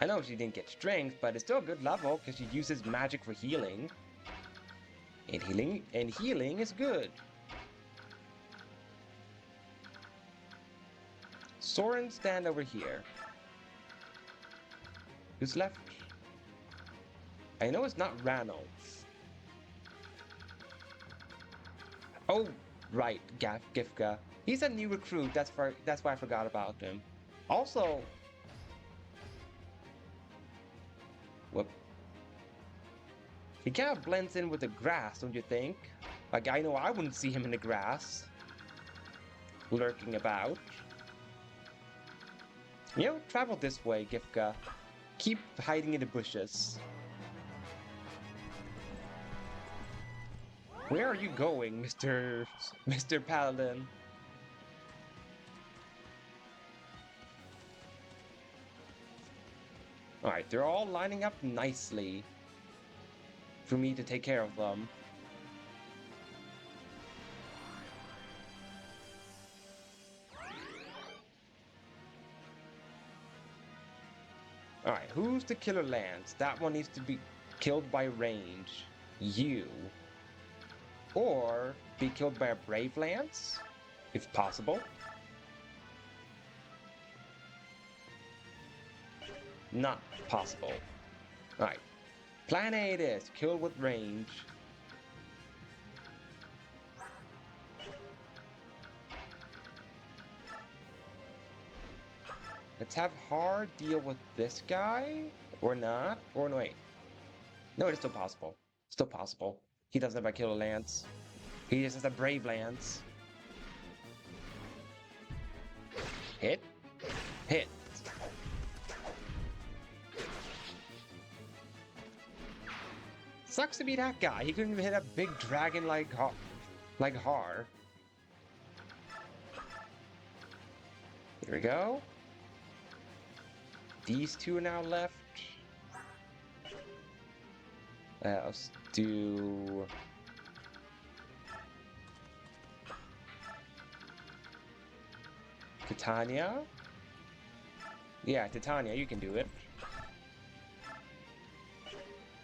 I know she didn't get strength, but it's still a good level because she uses magic for healing. And healing is good. Soren, stand over here. Who's left? I know it's not Ranulf. Oh, right, Gifka. He's a new recruit. That's why I forgot about him. Also, whoop. He kind of blends in with the grass, don't you think? Like, I know I wouldn't see him in the grass, lurking about. You know, travel this way, Gifka. Keep hiding in the bushes. Where are you going, Mr. Paladin? Alright, they're all lining up nicely for me to take care of them. Alright, who's the Killer Lance? That one needs to be killed by range. You. Or be killed by a Brave Lance, if possible. Not possible. Alright. Plan A it is. Kill with range. Let's have Hard deal with this guy. Or not. Or no, wait. No, it's still possible. Still possible. He doesn't have a Killer Lance. He just has a Brave Lance. Hit. Hit. Sucks to be that guy. He couldn't even hit a big dragon like Har. Here we go. These two are now left. Let's do... Titania? Yeah, Titania, you can do it.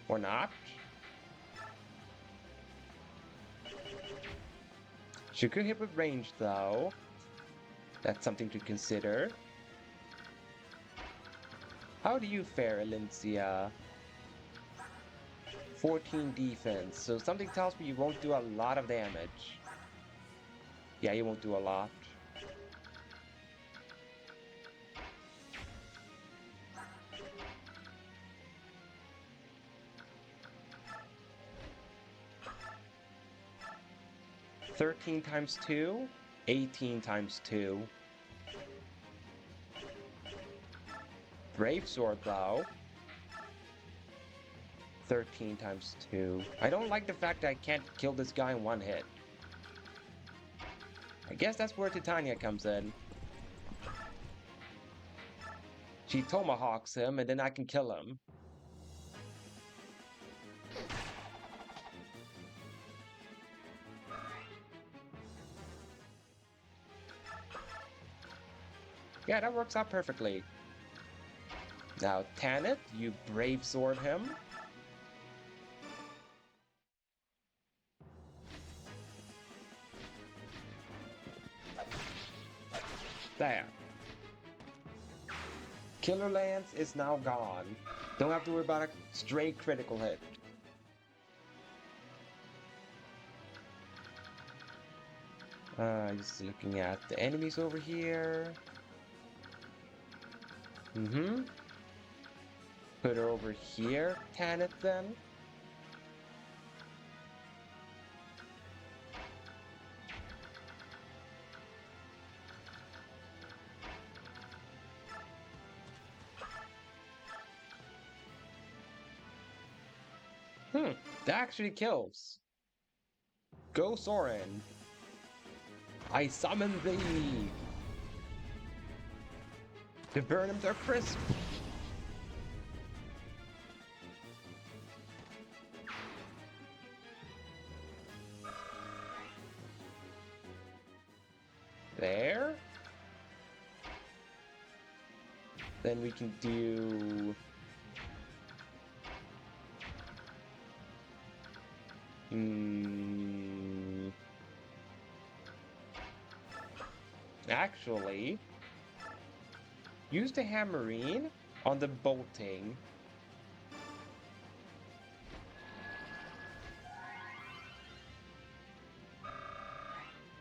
Or not. She could hit with range, though. That's something to consider. How do you fare, Alencia? 14 defense, so something tells me you won't do a lot of damage. Yeah, you won't do a lot. $13 times 2, 18 times 2. Brave Sword, though. 13 times 2. I don't like the fact that I can't kill this guy in one hit. I guess that's where Titania comes in. She tomahawks him, and then I can kill him. Yeah, that works out perfectly. Now, Tanit, you Brave Sword him. There. Killer Lance is now gone. Don't have to worry about a stray critical hit. Just looking at the enemies over here. Put her over here, Tanit, then. That actually kills. Go, Soren. I summon thee to burn him to a crisp. There. Then we can do actually use the hammerine on the bolting.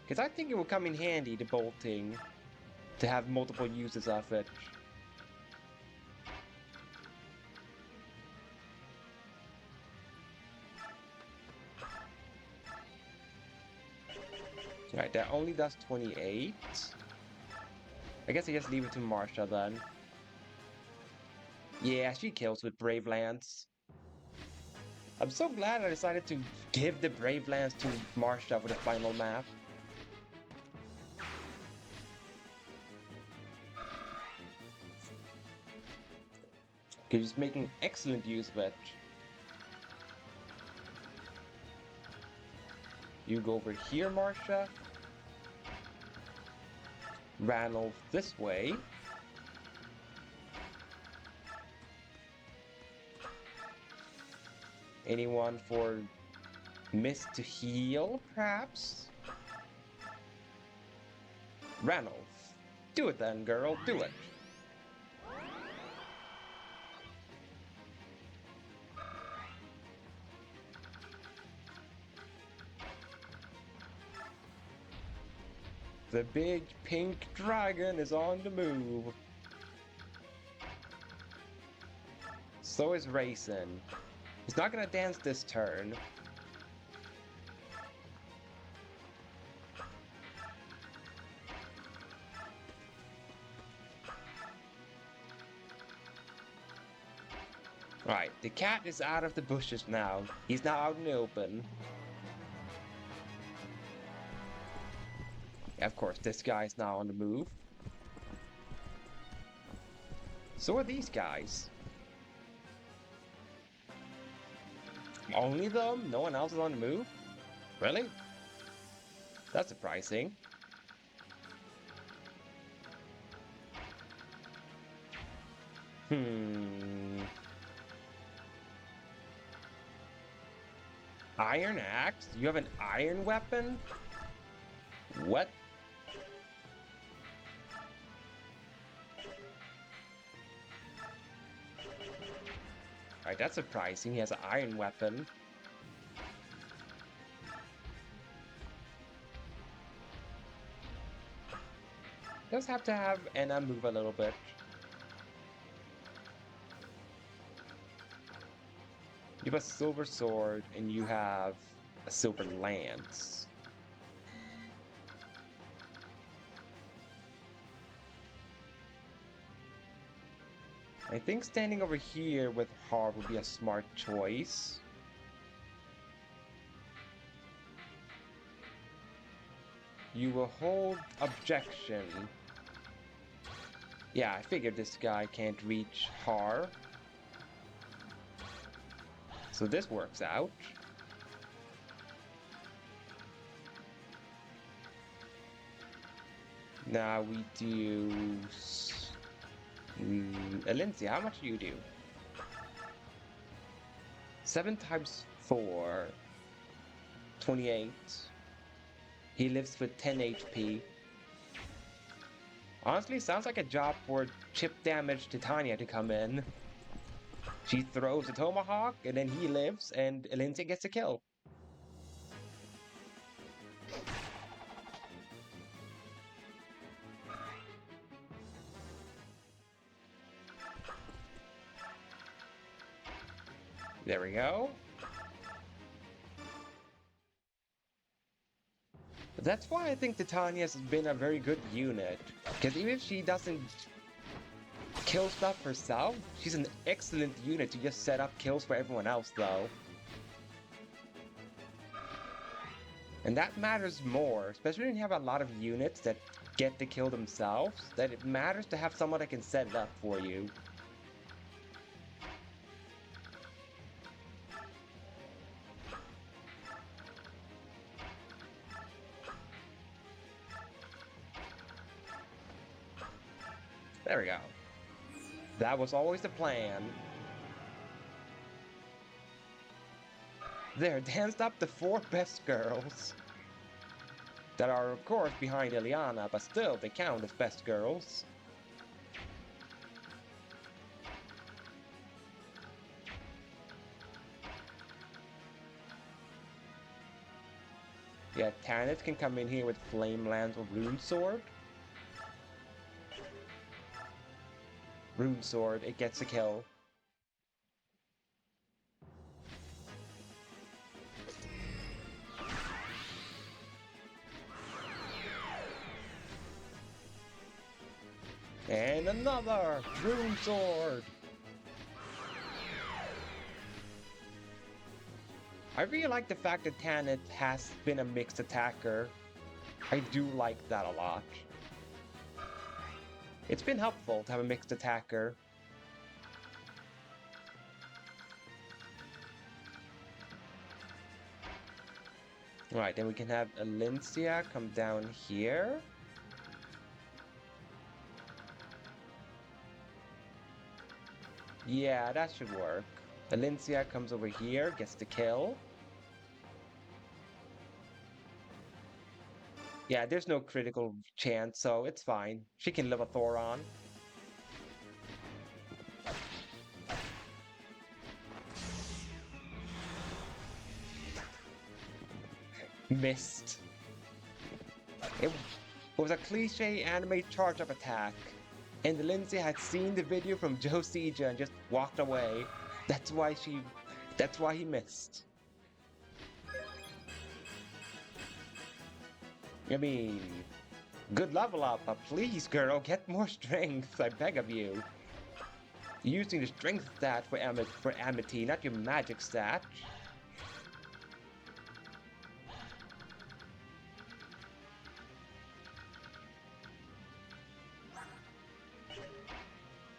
Because I think it will come in handy, the bolting, to have multiple uses of it. Right, that only does 28. I guess I just leave it to Marsha then. Yeah, she kills with Brave Lance. I'm so glad I decided to give the Brave Lance to Marsha for the final map. Because she's making excellent use of it. You go over here, Marsha. Ranulf this way. Anyone for Mist to heal, perhaps? Ranulf. Do it then, girl, do it. The big pink dragon is on the move. So is Rayson. He's not gonna dance this turn. Right, the cat is out of the bushes now. He's now out in the open. Of course, this guy's now on the move. So are these guys. Only them? No one else is on the move? Really? That's surprising. Iron axe? You have an iron weapon? What? Alright, that's surprising. He has an iron weapon. Does have to have Anna move a little bit. You have a silver sword and you have a silver lance. I think standing over here with Har would be a smart choice. You will hold objection. Yeah, I figured this guy can't reach Har. So this works out. Now we do... Lindsay, how much do you do? 7 times 4. 28. He lives with 10 HP. Honestly, sounds like a job for chip damage Titania to come in. She throws a tomahawk, and then he lives, and Lindsay gets a kill. There we go. That's why I think Titania's has been a very good unit. Because even if she doesn't kill stuff herself, she's an excellent unit to just set up kills for everyone else, though. And that matters more, especially when you have a lot of units that get the kill themselves, that it matters to have someone that can set it up for you. There we go. That was always the plan. There, danced up the 4 best girls. That are, of course, behind Ileana, but still, they count as best girls. Yeah, Tanith can come in here with Flame Lance or Rune Sword. Rune Sword, it gets a kill. And another Rune Sword! I really like the fact that Tanith has been a mixed attacker. I do like that a lot. It's been helpful to have a mixed attacker. Right, then we can have Alencia come down here. Yeah, that should work. Alencia comes over here, gets the kill. Yeah, there's no critical chance, so it's fine. She can live a Thoron. Missed. It was a cliche anime charge-up attack. And Lindsay had seen the video from Joe Seja and just walked away. That's why he missed. I mean, good level up, but please, girl, get more strength, I beg of you. Using the strength stat for Amity, not your magic stat.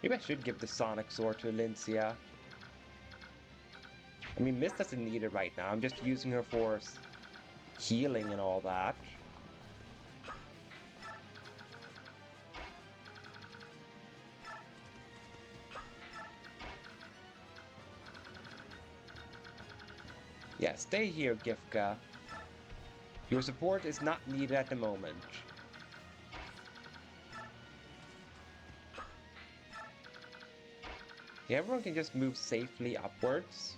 Maybe I should give the Sonic Sword to Alencia. I mean, Mist doesn't need it right now. I'm just using her for healing and all that. Yeah, stay here, Gifka. Your support is not needed at the moment. Yeah, everyone can just move safely upwards.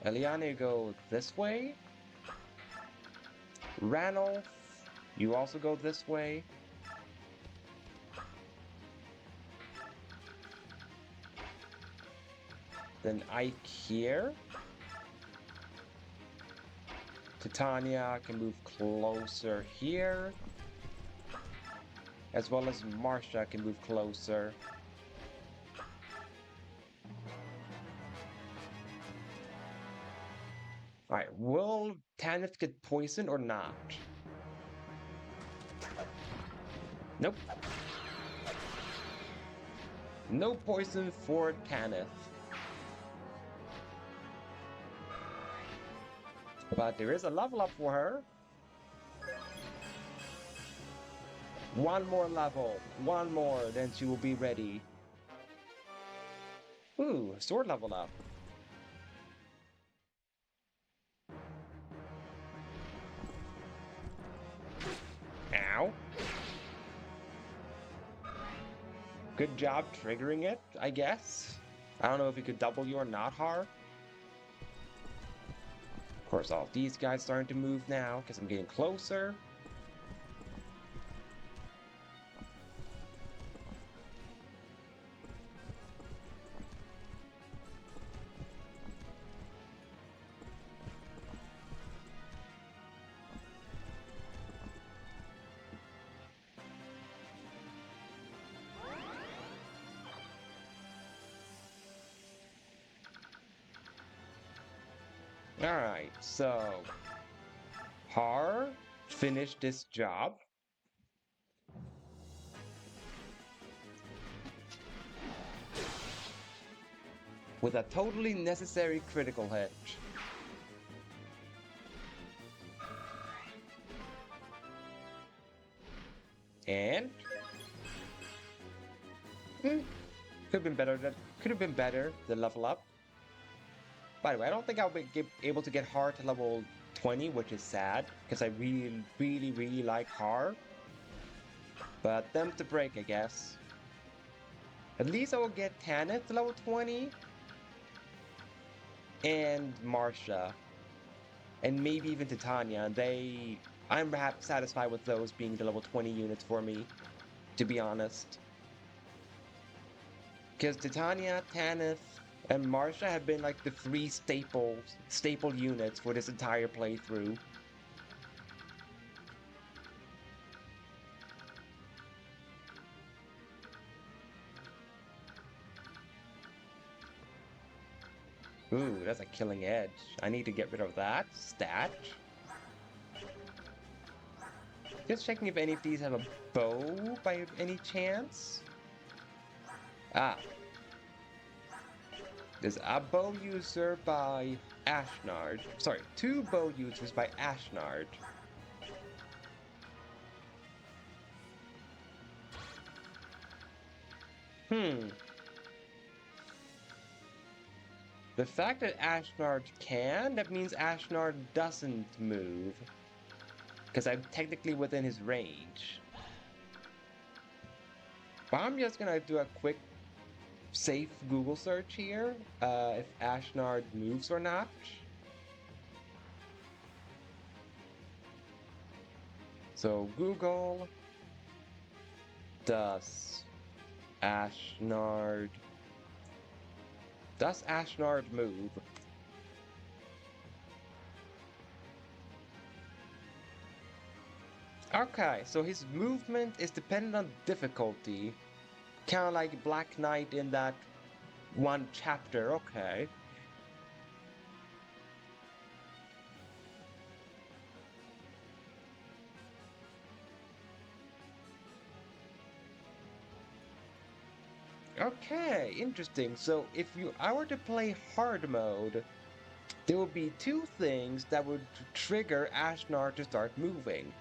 Eliana, you go this way. Ranulf, you also go this way. Then Ike here. Titania can move closer here. As well as Marsha can move closer. Alright, will Tanith get poisoned or not? Nope. No poison for Tanith. But there is a level up for her. One more level. One more, then she will be ready. Ooh, sword level up. Ow. Good job triggering it, I guess. I don't know if you could W or not hard. Of course, all these guys starting to move now because I'm getting closer. Alright, so Har finished this job. With a totally necessary critical hit. And could have been better. That could have been better. The level up. By the way, I don't think I'll be able to get Har to level 20, which is sad, because I really like Har. But them to break, I guess. At least I will get Tanith to level 20, and Marsha, and maybe even Titania. I'm perhaps satisfied with those being the level 20 units for me, to be honest. Because Titania, Tanith, and Marsha have been like the three staple units for this entire playthrough. Ooh, that's a killing edge. I need to get rid of that stat. Just checking if any of these have a bow by any chance. Ah. There's a bow user by Ashnard. Sorry, 2 bow users by Ashnard. The fact that Ashnard can, that means Ashnard doesn't move. Because I'm technically within his range. But I'm just gonna do a quick, safe Google search here, if Ashnard moves or not. So Google, does Ashnard move? Okay, so his movement is dependent on difficulty. Kind of like Black Knight in that one chapter, okay. Okay, interesting. So if I were to play hard mode, there would be 2 things that would trigger Ashnard to start moving.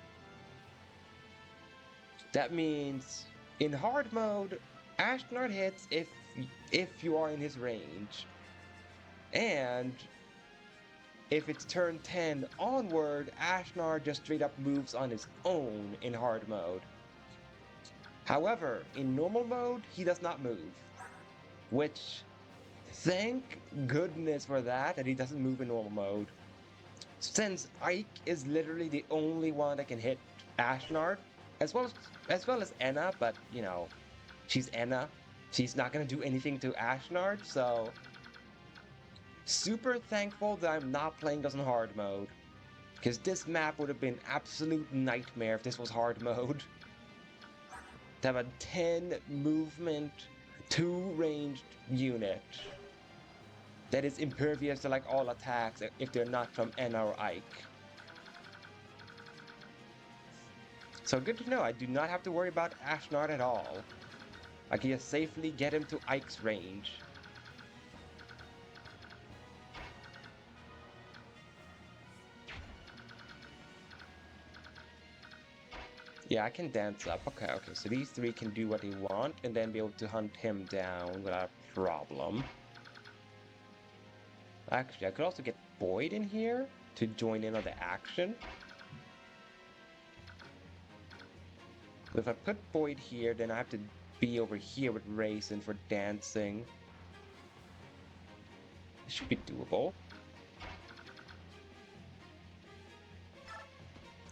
That means in hard mode, Ashnard hits if you are in his range. And if it's turn 10 onward, Ashnard just straight up moves on his own in hard mode. However, in normal mode, he does not move. Which, thank goodness for that he doesn't move in normal mode. Since Ike is literally the only one that can hit Ashnard, as well as Enna, but you know, she's Enna. She's not gonna do anything to Ashnard, so super thankful that I'm not playing this in hard mode. Because this map would have been absolute nightmare if this was hard mode. To have a 10 movement, 2 ranged unit that is impervious to like all attacks if they're not from Enna or Ike. So good to know, I do not have to worry about Ashnard at all. I can just safely get him to Ike's range. Yeah, I can dance up. Okay, so these 3 can do what they want and then be able to hunt him down without a problem. Actually, I could also get Boyd in here to join in on the action. If I put Boyd here, then I have to be over here with Raisin for dancing. It should be doable.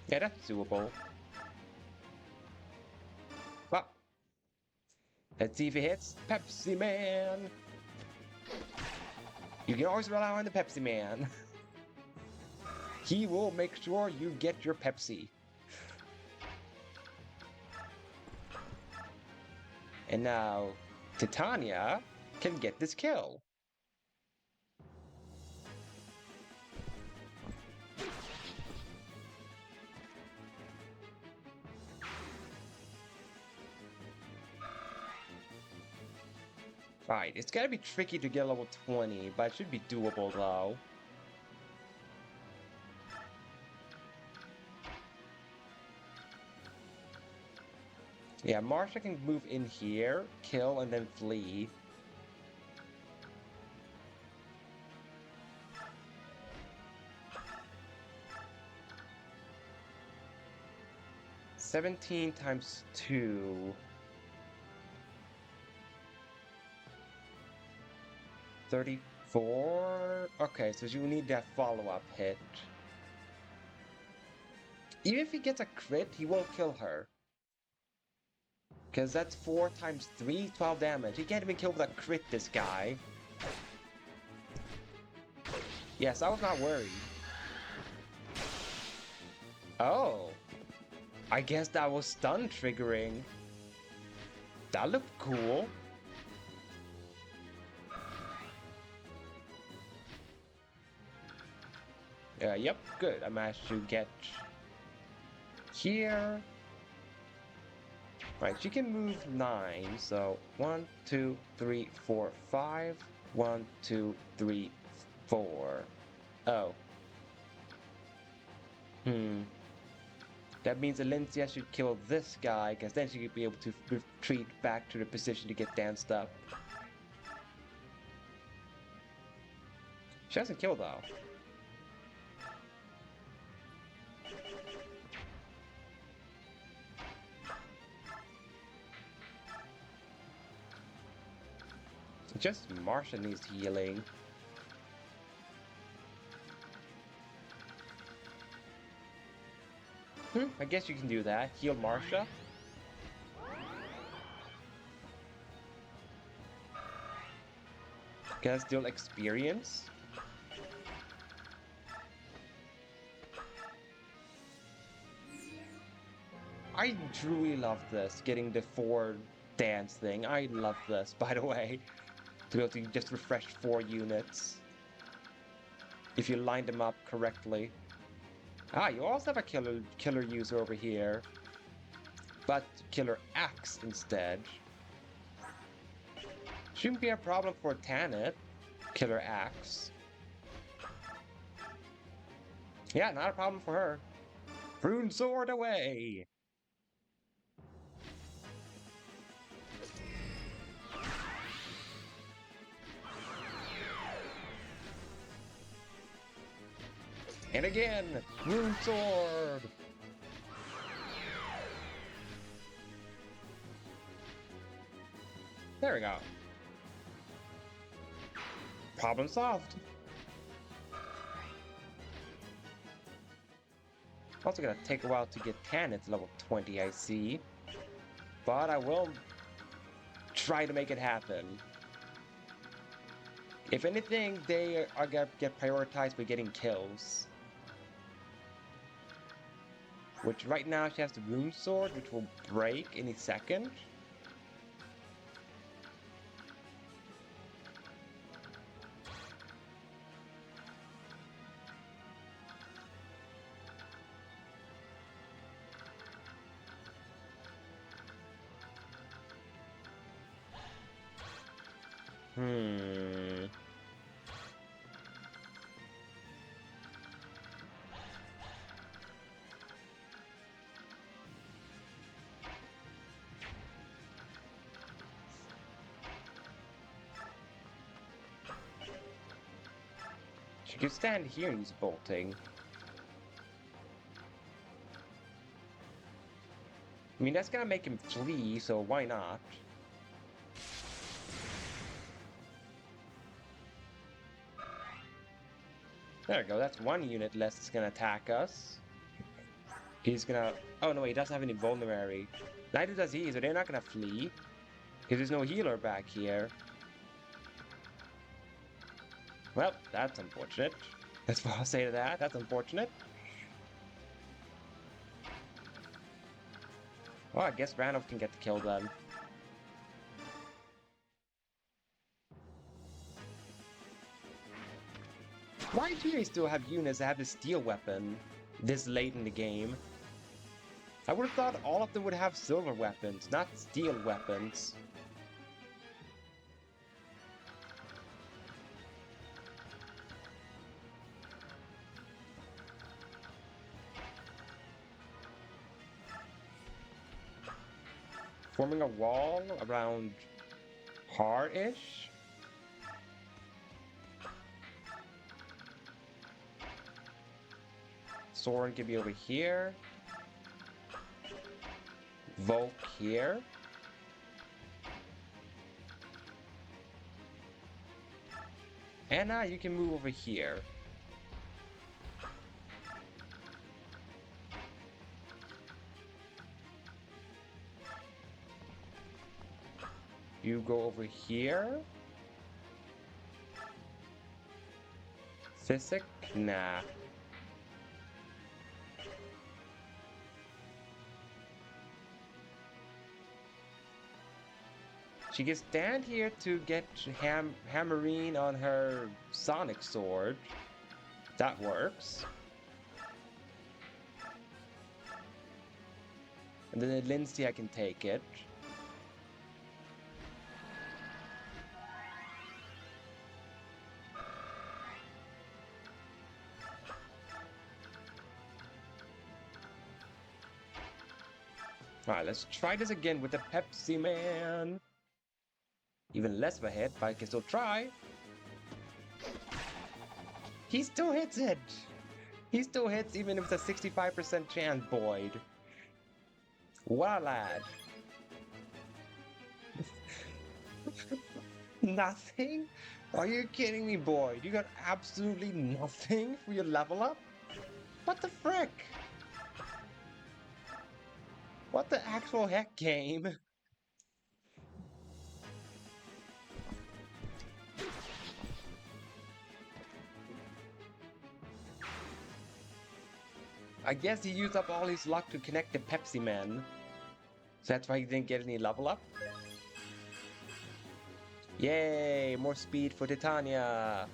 Yeah, that's doable. Well, let's see if it hits Pepsi Man. You can always rely on the Pepsi Man. He will make sure you get your Pepsi. And now, Titania can get this kill. Right, it's gonna be tricky to get level 20, but it should be doable though. Yeah, Marsha can move in here, kill, and then flee. 17 times 2. 34? Okay, so you need that follow-up hit. Even if he gets a crit, he won't kill her. Because that's 4 times 3, 12 damage. He can't even kill with a crit, this guy. Yes, I was not worried. Oh. I guess that was stun triggering. That looked cool. Yep, good. I managed to get here. Right, she can move 9, so 1, 2, 3, 4, 5. 1, 2, 3, 4. Oh. That means Alencia should kill this guy, because then she could be able to retreat back to the position to get danced up. She hasn't killed though. Just Marsha needs healing. I guess you can do that. Heal Marsha. Can I steal experience? I truly love this, getting the 4 dance thing. I love this, by the way. To be able to just refresh 4 units. If you line them up correctly. Ah, you also have a killer user over here. But killer axe instead. Shouldn't be a problem for Tanit. Killer axe. Yeah, not a problem for her. Rune sword away! And again, Rune sword! There we go. Problem solved. Also gonna take a while to get Tanit's level 20, I see. But I will try to make it happen. If anything, they are gonna get prioritized by getting kills. Which right now she has the Rune Sword, which will break any second. She could stand here and use bolting. I mean, that's gonna make him flee, so why not? There we go, that's 1 unit less that's gonna attack us. He's gonna... Oh no, he doesn't have any vulnerary. Neither does he, so they're not gonna flee. Because there's no healer back here. Well, that's unfortunate. That's what I'll say to that. That's unfortunate. Well, I guess Randolph can get the kill then. Why do they still have units that have the steel weapon this late in the game? I would have thought all of them would have silver weapons, not steel weapons. Forming a wall around Har-ish? Soren can be over here. Volk here. Anna, you can move over here. You go over here. Physic? Nah. She can stand here to get hammering on her Sonic Sword. That works. And then at Lindsay I can take it. Alright, let's try this again with the Pepsi Man. Even less of a hit, but I can still try. He still hits it! He still hits even if it's a 65% chance, Boyd. What a lad. Nothing? Are you kidding me, Boyd? You got absolutely nothing for your level up? What the frick? What the actual heck, game? I guess he used up all his luck to connect the Pepsi Man. So that's why he didn't get any level up? Yay! More speed for Titania!